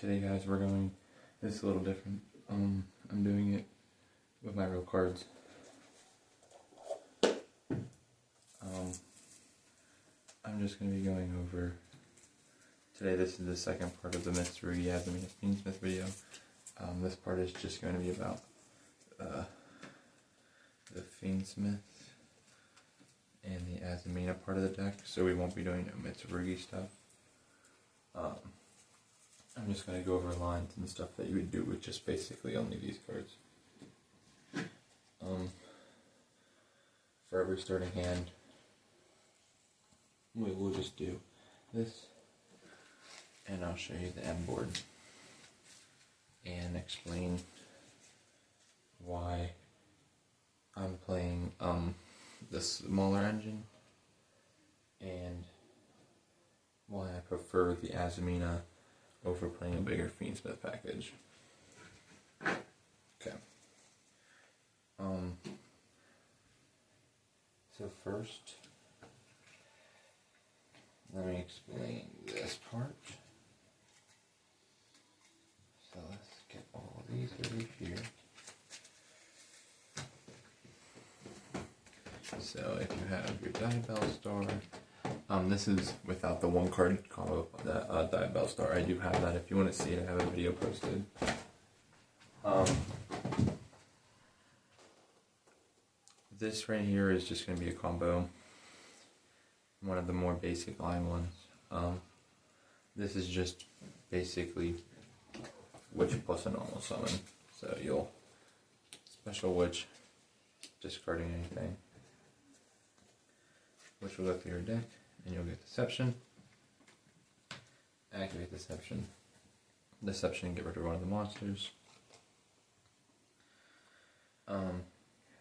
Today guys, we're going, this is a little different. I'm doing it with my real cards. I'm just going to be going over, today this is the second part of the Misturugi Azamina Fiendsmith video. This part is just going to be about the Fiendsmith and the Azamina part of the deck, so we won't be doing no Misturugi stuff. I'm just going to go over lines and stuff that you would do with just basically only these cards. For every starting hand, we'll just do this, and I'll show you the end board and explain why I'm playing the smaller engine and why I prefer the Azamina over playing a bigger Fiendsmith package. Okay. So first, let me explain this part. So let's get all these over here. So if you have your Diabell Star, this is without the one card combo, that Diabell Star. I do have that. If you want to see it, I have a video posted. This right here is just going to be a combo. One of the more basic line ones. This is just basically Witch plus a normal summon. So you'll special Witch, discarding anything. Witch will go through your deck, and you'll get Deception. Activate Deception. Deception and get rid of one of the monsters.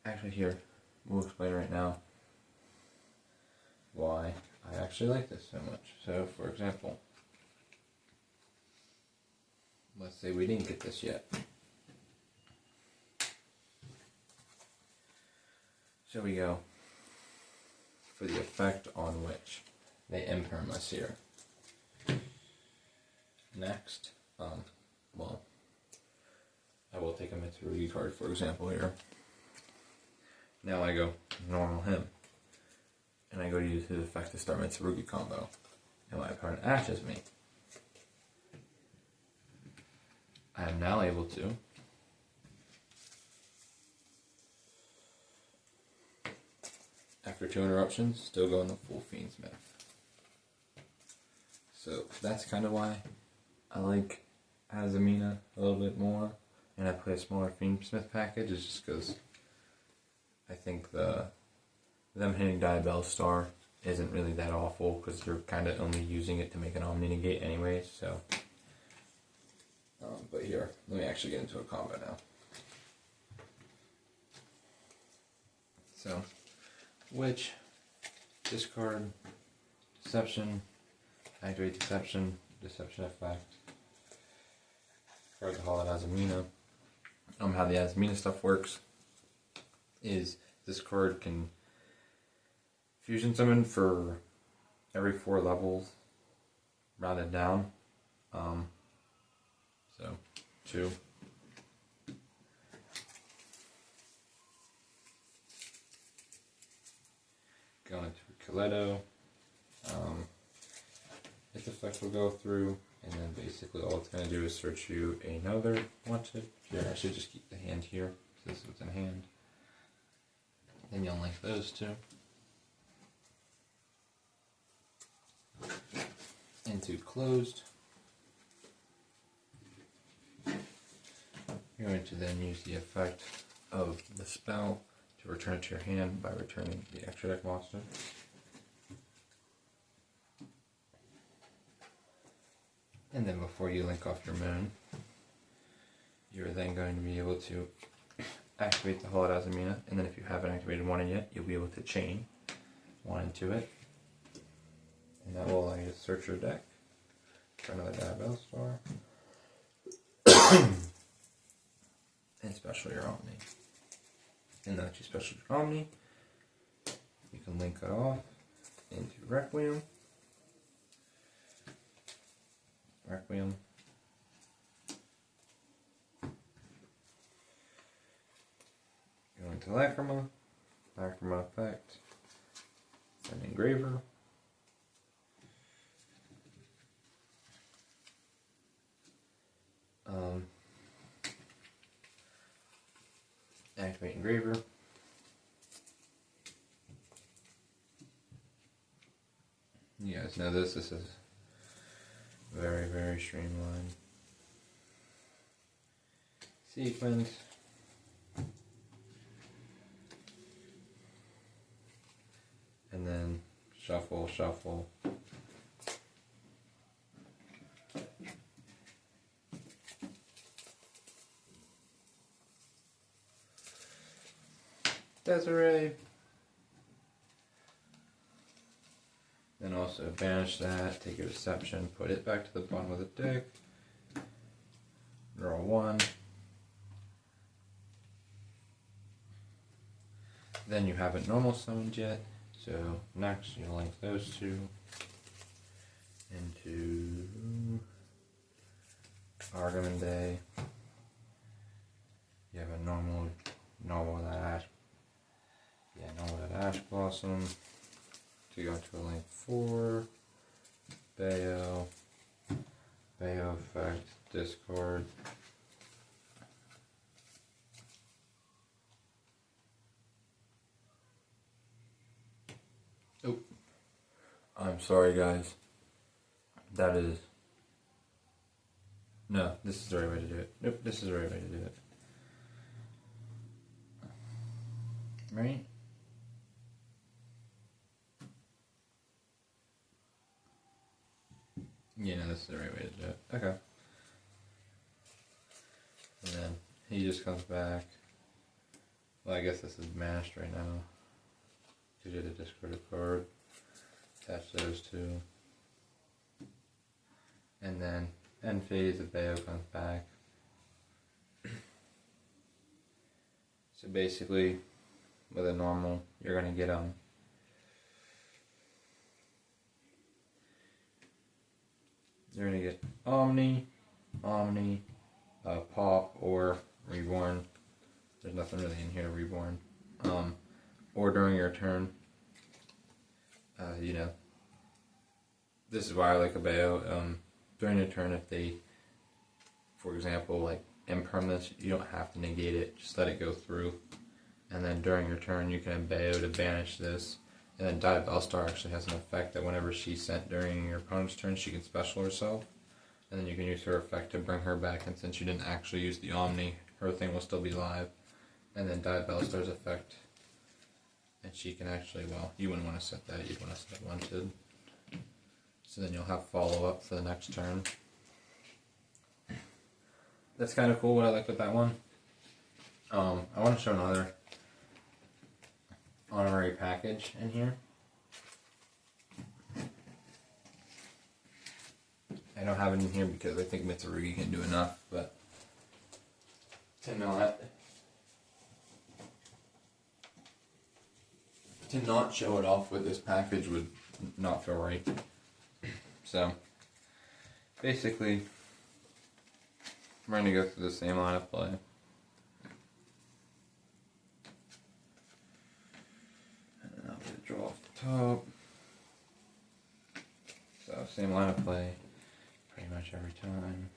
Actually here, we'll explain right now why I actually like this so much. So, for example, let's say we didn't get this yet. So we go for the effect on Witch. They imperm us here. Next, well, I will take a Misturugi card, for example, here. Now I go normal him. And I go to use his effect to start Misturugi combo. And my opponent ashes me. I am now able to after 2 interruptions, still go in the full Fiendsmith. So that's kind of why I like Azamina a little bit more, and I play a smaller Fiendsmith package, is just because I think them hitting Diabell Star isn't really that awful, because they're kind of only using it to make an Omni negate anyways, so. But here, let me actually get into a combo now. So, Witch, discard, Deception, activate Deception, Deception effect, card the Hall at Azamina. How the Azamina stuff works is this card can fusion summon for every 4 levels, rounded down. So 2. Go into Coletto. Its effect will go through, and then basically all it's going to do is search you another wanted. Here, I should just keep the hand here. So this is what's in hand. Then you'll link those 2 into closed. You're going to then use the effect of the spell to return it to your hand by returning the extra deck monster. And then before you link off your moon, you're then going to be able to activate the Hall at Azamina, and then if you haven't activated one yet, you'll be able to chain 1 into it. And that will allow you to search your deck for another Diabell Star. And special your Omni. And then if you special your Omni, you can link it off into Requiem, into Lacrima, Lacrima effect, send engraver. Activate engraver. You guys know this is very, very streamlined sequence. And then shuffle, shuffle. Desiree. Then also banish that, take your deception, put it back to the bottom of the deck. Draw one. Then you haven't normal summoned yet, so next you link those two into Argamande. You have a normal that Ash Blossom to go to a link 4, Bayo effect, discard. Oh, I'm sorry guys. That is, no, this is the right way to do it. Nope, this is the right way to do it. Right? Yeah, no, this is the right way to do it. Okay. And then he just comes back. Well, I guess this is mashed right now. Because you had to discard a card. Attach those two. And then end phase, the Bayo comes back. So basically, with a normal, you're going to get you're going to get Omni, Pop, or Reborn. There's nothing really in here to Reborn. Or during your turn, you know, this is why I like a Bayo. During your turn, if they, for example, like impermanence, you don't have to negate it, just let it go through. And then during your turn, you can Bayo to banish this. And then Dai Bellstar actually has an effect that whenever she's sent during your opponent's turn, she can special herself. And then you can use her effect to bring her back, and since you didn't actually use the Omni, her thing will still be live. And then Dai Bellstar's effect, and she can actually, well, you wouldn't want to set that, you'd want to set Wanted. So then you'll have follow-up for the next turn. That's kind of cool, what I like with that one. I want to show another honorary package in here. I don't have it in here because I think Mitsurugi can do enough, but to not show it off with this package would not feel right. So basically, we're going to go through the same line of play. And then I'll get a draw off the top. So same line of play pretty much every time.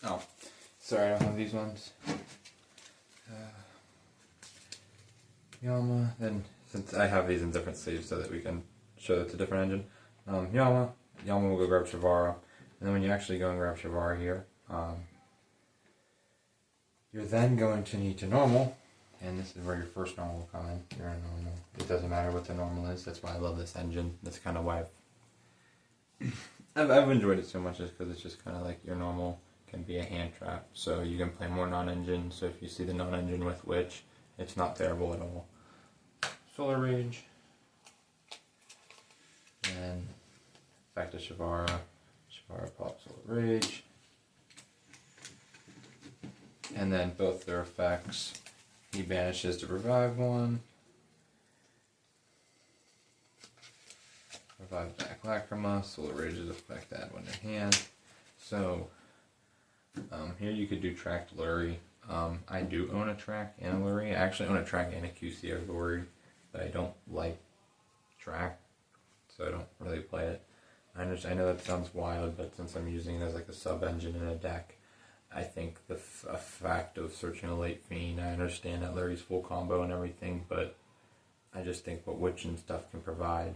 Oh, sorry, I don't have these ones. Yama, then since I have these in different sleeves so that we can show it's a different engine. Yama will go grab Shivara, and then when you actually go and grab Shivara here, you're then going to need to normal, and this is where your first normal will come in. You're in normal. It doesn't matter what the normal is. That's why I love this engine. That's kind of why I've enjoyed it so much, is because it's just kind of like your normal can be a hand trap, so you can play more non-engine. So if you see the non-engine with Witch, it's not terrible at all. Solar Rage, and back to Shivara. Shivara pops Solar Rage, and then both their effects. He banishes to revive one. Revive back Lacrima. Solar Rage's effect, add one to hand. So here you could do tracked Lurry. I do own a track and a Lurry. I actually own a track and a QCO Lurry, but I don't like track, so I don't really play it. I know that sounds wild, but since I'm using it as like a sub-engine in a deck, I think the fact of searching a late Fiend, I understand that Lurry's full combo and everything, but I just think what Witch and stuff can provide,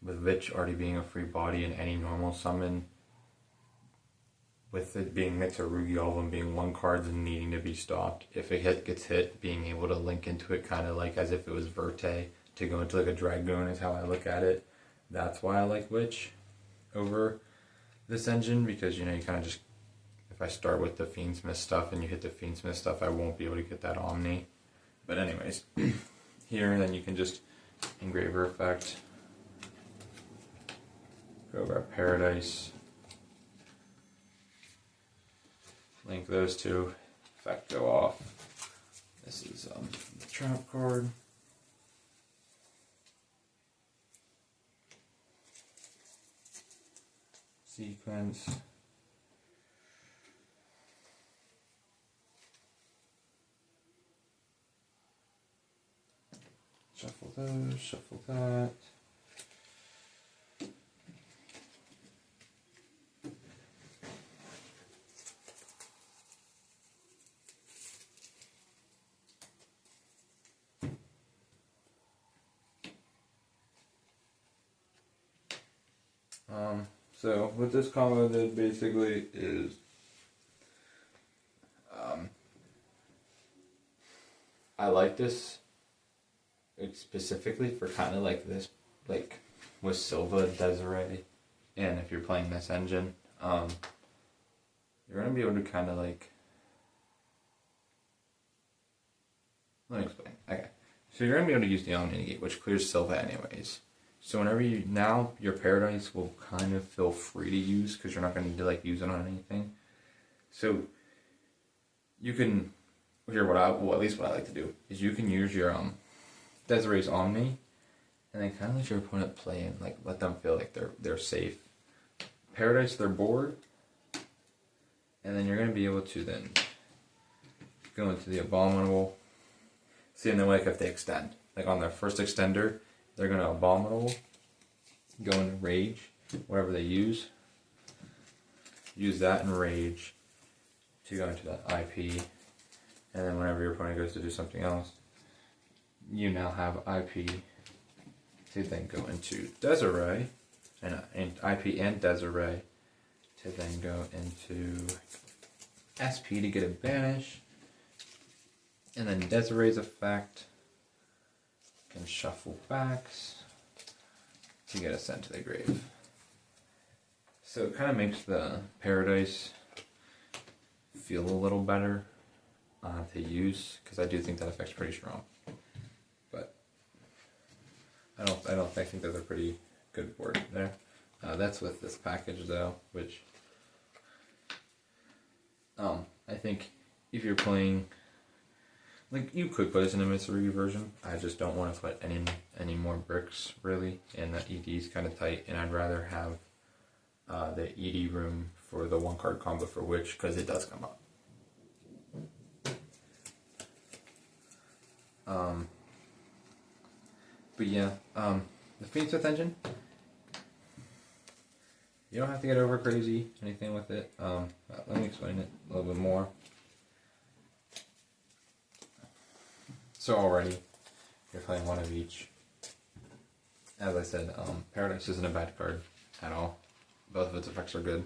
with Witch already being a free body in any normal summon, with it being Mitsurugi, all of them being one cards and needing to be stopped. If a gets hit, being able to link into it kind of like as if it was Verte, to go into like a Dragoon is how I look at it. That's why I like Witch over this engine, because you know, you kind of just, if I start with the Fiendsmith stuff and you hit the Fiendsmith stuff, I won't be able to get that Omni. But anyways, here then you can just Engraver effect, go over Paradise, link those two, effect go off. This is the trap card. Sequence. Shuffle those, shuffle that. So what this combo did basically is I like this specifically for kind of like this, like with Silva, Desiree, and if you're playing this engine, you're going to be able to kind of like, let me explain. Okay, so you're going to be able to use the Omni Negate, which clears Silva anyways. So whenever you, now your Paradise will kind of feel free to use, because you're not going to need to like use it on anything. So you can, here what at least what I like to do, is you can use your Desiree's Omni, and then kind of let your opponent play and like let them feel like they're safe. Paradise their board, and then you're going to be able to then go into the Abominable. See, and then like if they extend, like on their first extender, they're going to Abominable, go into Rage, whatever they use that in Rage to go into that IP, and then whenever your opponent goes to do something else, you now have IP to then go into Desiree, and IP and Desiree to then go into SP to get a banish, and then Desiree's effect can shuffle backs to get us sent to the grave. So it kind of makes the Paradise feel a little better to use, because I do think that effect's pretty strong. But I think those are pretty good board there. That's with this package though, which I think if you're playing, like, you could put this in a Mitsurugi version. I just don't want to put any more bricks, really, and the ED's kind of tight, and I'd rather have the ED room for the one card combo for Witch, because it does come up. But yeah, the Fiendsmith engine, You don't have to get over crazy anything with it. Let me explain it a little bit more. So already, you're playing one of each. As I said, Paradise isn't a bad card at all. Both of its effects are good.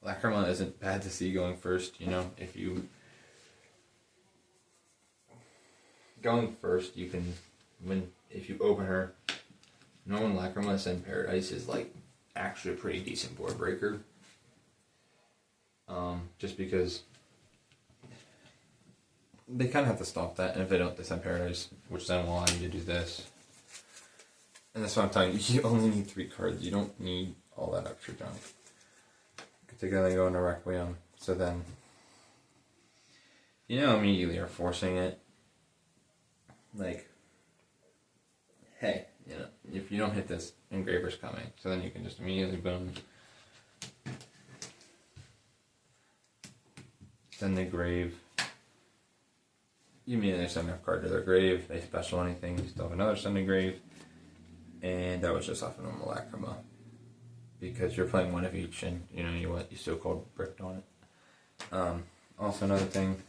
Lacrima isn't bad to see going first. You know, if you going first, you can if you open her. Normal Lacrima and Paradise is like actually a pretty decent board breaker. Just because they kind of have to stop that, and if they don't, they send Paradise, which then will allow you to do this. And that's what I'm telling you. You only need 3 cards. You don't need all that extra junk. Particularly go into Requiem. So then, you know, immediately you're forcing it. Like, hey, you know, if you don't hit this, Engraver's coming. So then you can just immediately boom. Send the grave. You immediately send a card to their grave. They special anything, you still have another send a grave. And that was just off a normal Lacrima. Because you're playing one of each and you know you so-called bricked on it. Also another thing,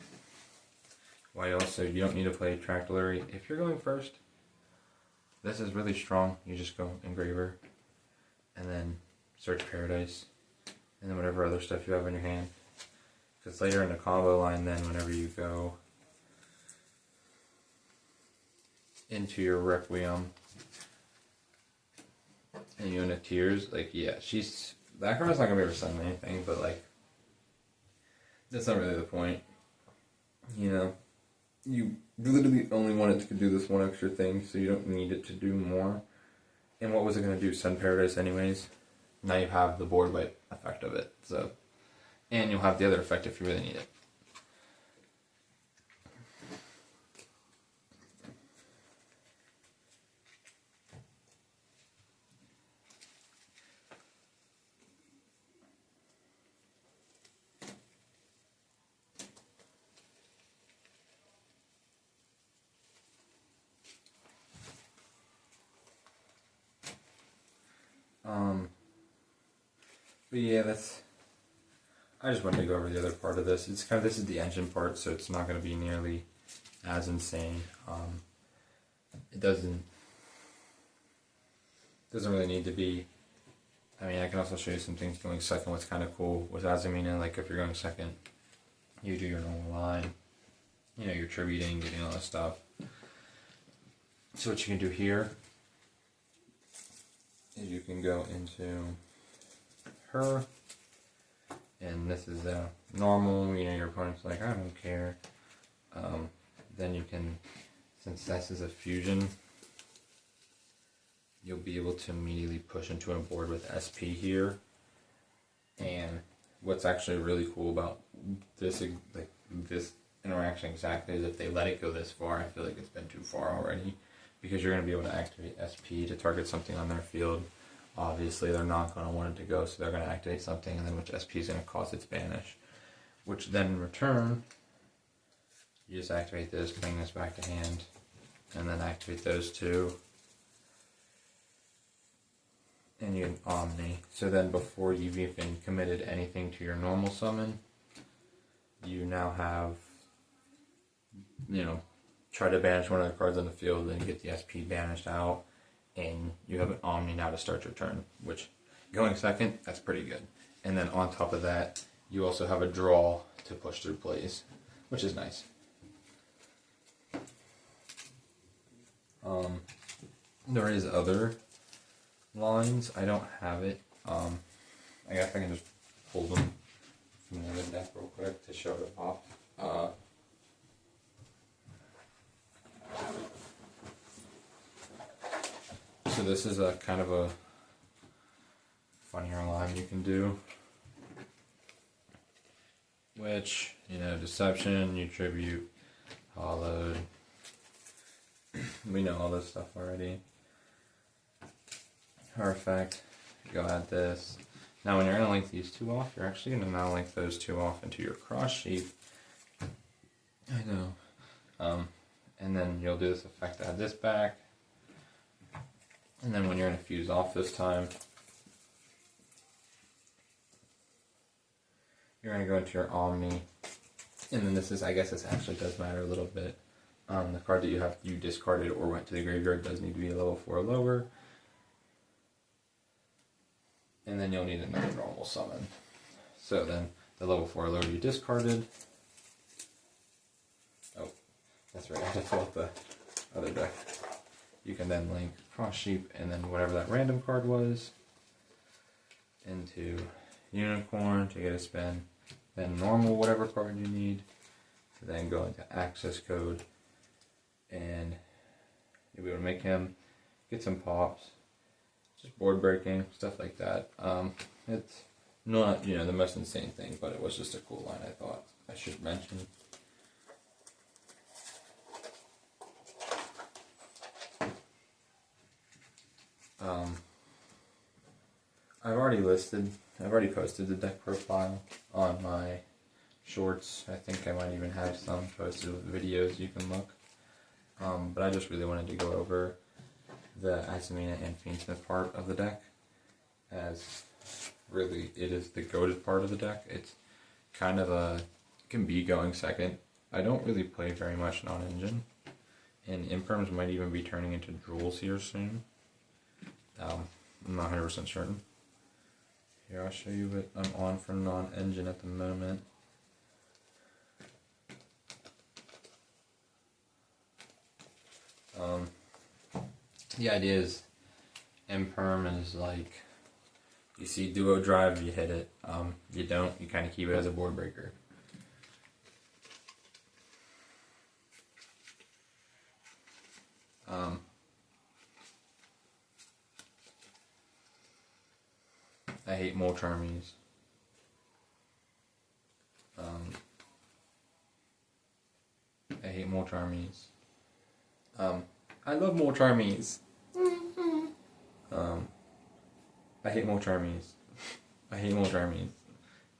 why also you don't need to play Tractillary. If you're going first, this is really strong. You just go Engraver and then search Paradise and then whatever other stuff you have in your hand. Because later in the combo line then whenever you go into your Requiem and you into Tears, like, yeah, that card's not gonna be able to send anything, but like, that's not really the point. You know, you literally only want it to do this one extra thing, so you don't need it to do more. And what was it gonna do? Send Paradise anyways? Now you have the board wipe effect of it, so, and you'll have the other effect if you really need it. But yeah, I just wanted to go over the other part of this. This is the engine part, so it's not going to be nearly as insane. It doesn't really need to be. I mean, I can also show you some things going second. What's kind of cool with Azamina, like if you're going second, you do your normal line. You know, you're tributing, getting all that stuff. So what you can do here is you can go into her, and this is normal, you know, your opponent's like, I don't care. Then you can, since this is a fusion, you'll be able to immediately push into a board with SP here. And what's actually really cool about this, like this interaction exactly, is if they let it go this far, I feel like it's been too far already, because you're going to be able to activate SP to target something on their field. Obviously, they're not going to want it to go, so they're going to activate something, and then which SP is going to cause its banish. Which then, in return, you just activate this, bring this back to hand, and then activate those two. And you can Omni. So then, before you've even committed anything to your normal summon, you now have, you know, try to banish one of the cards on the field, then get the SP banished out. And you have an Omni now to start your turn, which, going second, that's pretty good. And then on top of that, you also have a draw to push through plays, which is nice. There is other lines. I don't have it. I guess I can just pull them from the other deck real quick to show it off. So this is a kind of a funnier line you can do, which, you know, Deception, you tribute, Hollowed. We know all this stuff already. Her effect, go at this. Now when you're going to link these two off, you're actually going to now link those two off into your cross sheet. I know. And then you'll do this effect, add this back. And then when you're going to fuse off this time, you're going to go into your Omni. And then this is, I guess this actually does matter a little bit. The card that you discarded or went to the graveyard does need to be a level 4 or lower. And then you'll need another normal summon. So then the level 4 or lower you discarded. Oh, that's right, I just pulled the other deck. You can then link Cross Sheep and then whatever that random card was into Unicorn to get a spin. Then normal whatever card you need. To then go into Access Code. And you'll be able to make him get some pops. Just board breaking, stuff like that. It's not, the most insane thing, but it was just a cool line I thought I should mention. I've already posted the deck profile on my shorts. I think I might even have some posted with videos you can look. But I just really wanted to go over the Azamina and Fiendsmith part of the deck, as really it is the goated part of the deck. It's kind of can be going second. I don't really play very much non-engine, and imperms might even be turning into drools here soon. I'm not 100% certain. Here, I'll show you what I'm on for non-engine at the moment. The idea is imperm is like, you see duo drive, you hit it. You don't, you kind of keep it as a board breaker. I hate mulch armies. I hate mulch armies. I love mulch armies. I hate mulch armies. I hate mulch armies.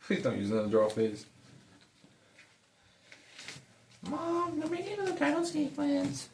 Please don't use another draw phase. Mom, you're making another title sequence.